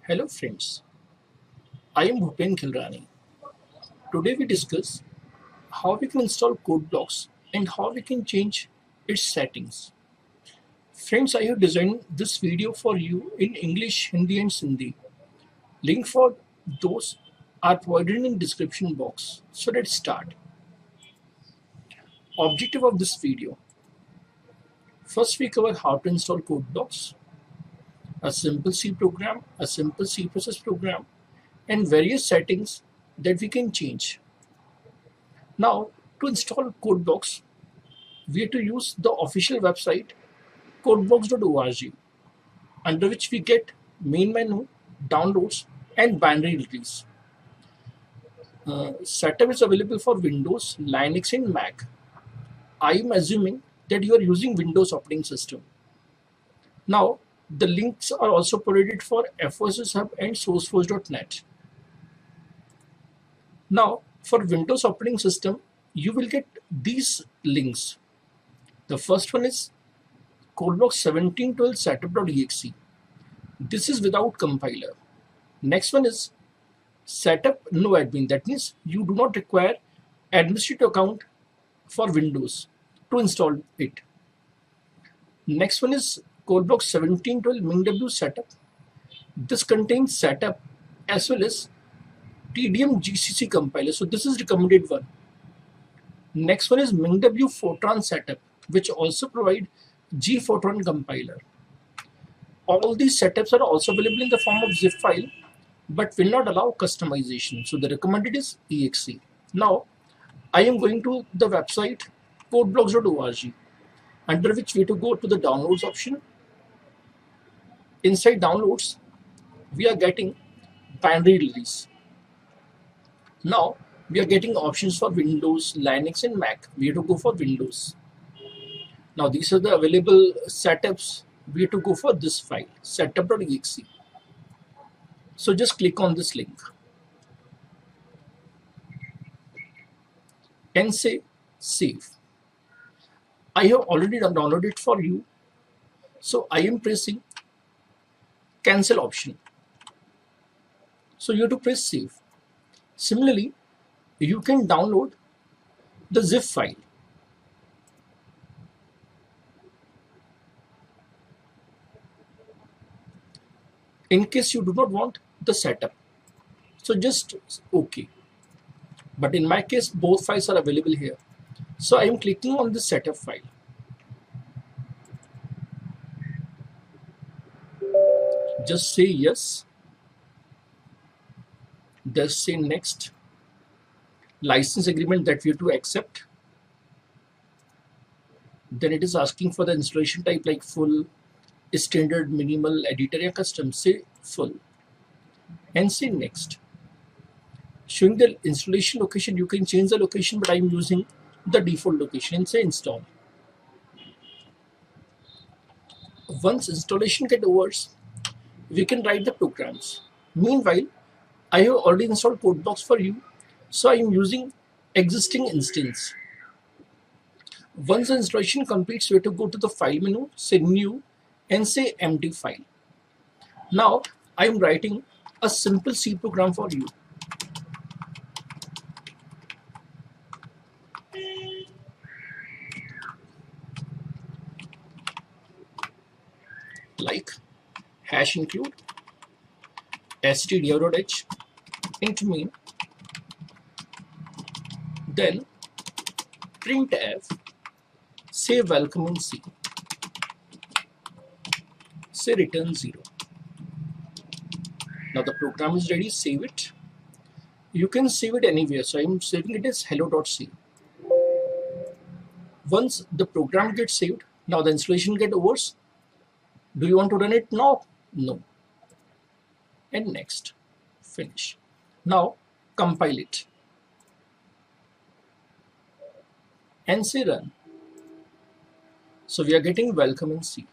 Hello friends, I am Bhupendra Khilrani. Today we discuss how we can install Codeblocks and how we can change its settings. Friends, I have designed this video for you in English, Hindi and Sindhi. Link for those are provided in description box. So let's start. Objective of this video. First we cover how to install Codeblocks, a simple C program, a simple C++ program, and various settings that we can change. Now, to install Codeblocks, we have to use the official website codeblocks.org, under which we get main menu, downloads, and binary release. Setup is available for Windows, Linux, and Mac. I am assuming that you are using Windows operating system. Now, the links are also provided for FOSS Hub and sourceforge.net. Now, for Windows operating system, you will get these links. The first one is Codeblocks 1712 setup.exe. This is without compiler. Next one is setup no admin. That means you do not require administrator account for Windows to install it. Next one is Codeblocks 1712 MinW setup. This contains setup as well as TDM GCC compiler. So this is recommended one. Next one is MinW Fortran setup, which also provide G-Fortran compiler. All these setups are also available in the form of zip file, but will not allow customization. So the recommended is exe. Now, I am going to the website codeblocks.org, under which we have to go to the downloads option. Inside downloads, we are getting binary release. Now, we are getting options for Windows, Linux, and Mac. We have to go for Windows. Now, these are the available setups. We have to go for this file, setup.exe. So just click on this link and say save. I have already downloaded it for you. So I am pressing cancel option. So you have to press save. Similarly, you can download the zip file. In case you do not want the setup. So just OK. But in my case, both files are available here. So I am clicking on the setup file. Just say yes. Just say next. License agreement that we have to accept. Then it is asking for the installation type like full, standard, minimal, editor, or custom. Say full and say next. Showing the installation location, you can change the location, but I am using the default location and say install. Once installation gets over, we can write the programs. Meanwhile, I have already installed Codeblocks for you, so I am using existing instance. Once the installation completes, we have to go to the file menu, say new, and say empty file. Now I am writing a simple C program for you. Like hash include stdio.h int main, then printf, say welcome in C, say return 0. Now the program is ready, save it. You can save it anywhere, so I am saving it as hello.c. Once the program gets saved, now the installation gets over. Do you want to run it now? No. And next. Finish. Now compile it and say run. So we are getting welcome in C.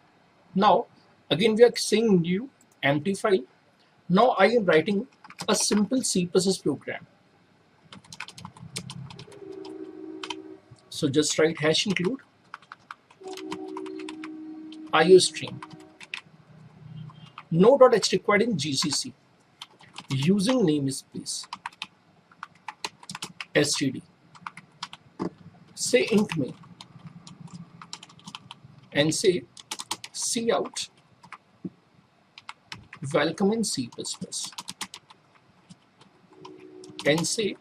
Now again we are saying new empty file. Now I am writing a simple C++ program. So just write hash include IOStream. No.h required in GCC. using namespace std. Say int main and say cout welcome in C++ and say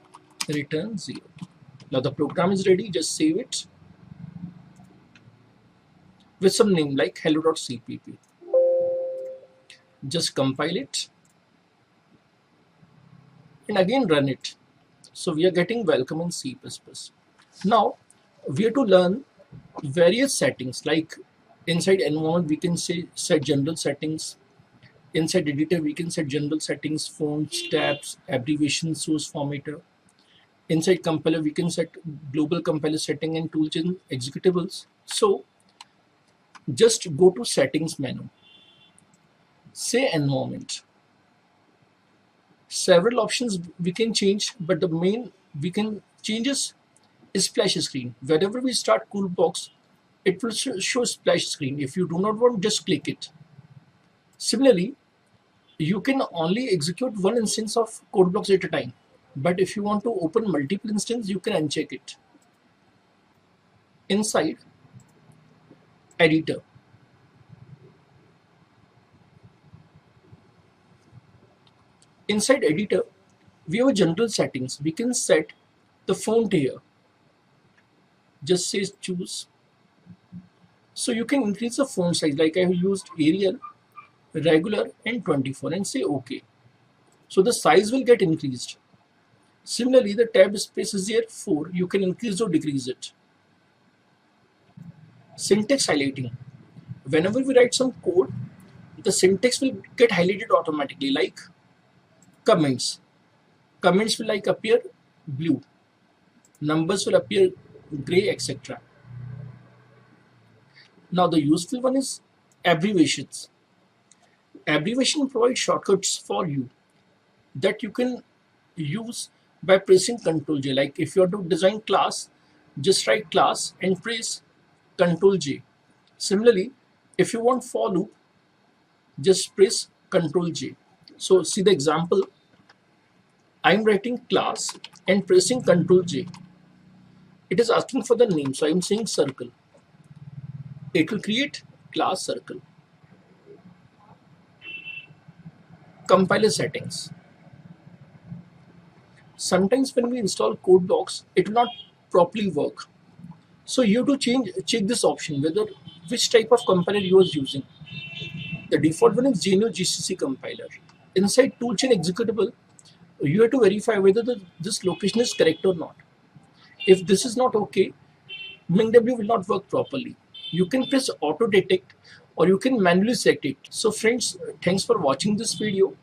return 0. Now the program is ready. Just save it with some name like hello.cpp. Just compile it and again run it. So we are getting welcome in C++. Now we have to learn various settings, like inside environment we can say set general settings. Inside editor we can set general settings, fonts, tabs, abbreviation, source formatter. Inside compiler we can set global compiler setting and toolchain executables. So just go to settings menu, say environment. Several options we can change, but the main we can change is splash screen. Whenever we start Codeblocks, it will show splash screen. If you do not want, just click it. Similarly, you can only execute one instance of Codeblocks at a time, but if you want to open multiple instances, you can uncheck it. Inside editor, we have general settings. We can set the font here. Just say choose. So you can increase the font size, like I have used Arial, regular and 24 and say OK. So the size will get increased. Similarly, the tab space is here 4. You can increase or decrease it. Syntax highlighting. Whenever we write some code, the syntax will get highlighted automatically, like comments. Comments will like appear blue. Numbers will appear gray, etc. Now the useful one is abbreviations. Abbreviation provides shortcuts for you that you can use by pressing Ctrl J. Like if you want to design class, just write class and press Ctrl J. Similarly, if you want for loop, just press Ctrl J. So see the example. I'm writing class and pressing Ctrl J. It is asking for the name, so I'm saying circle. It will create class circle. Compiler settings. Sometimes when we install Codeblocks, it will not properly work. So you have to check this option, whether which type of compiler you are using. The default one is GNU GCC compiler. Inside toolchain executable, you have to verify whether this location is correct or not. If this is not okay, MingW will not work properly. You can press auto detect or you can manually select it. So friends, thanks for watching this video.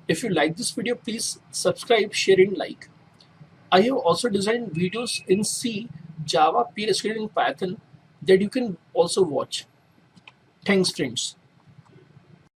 If you like this video, please subscribe, share and like. I have also designed videos in C, Java, PHP and Python that you can also watch. Thanks friends.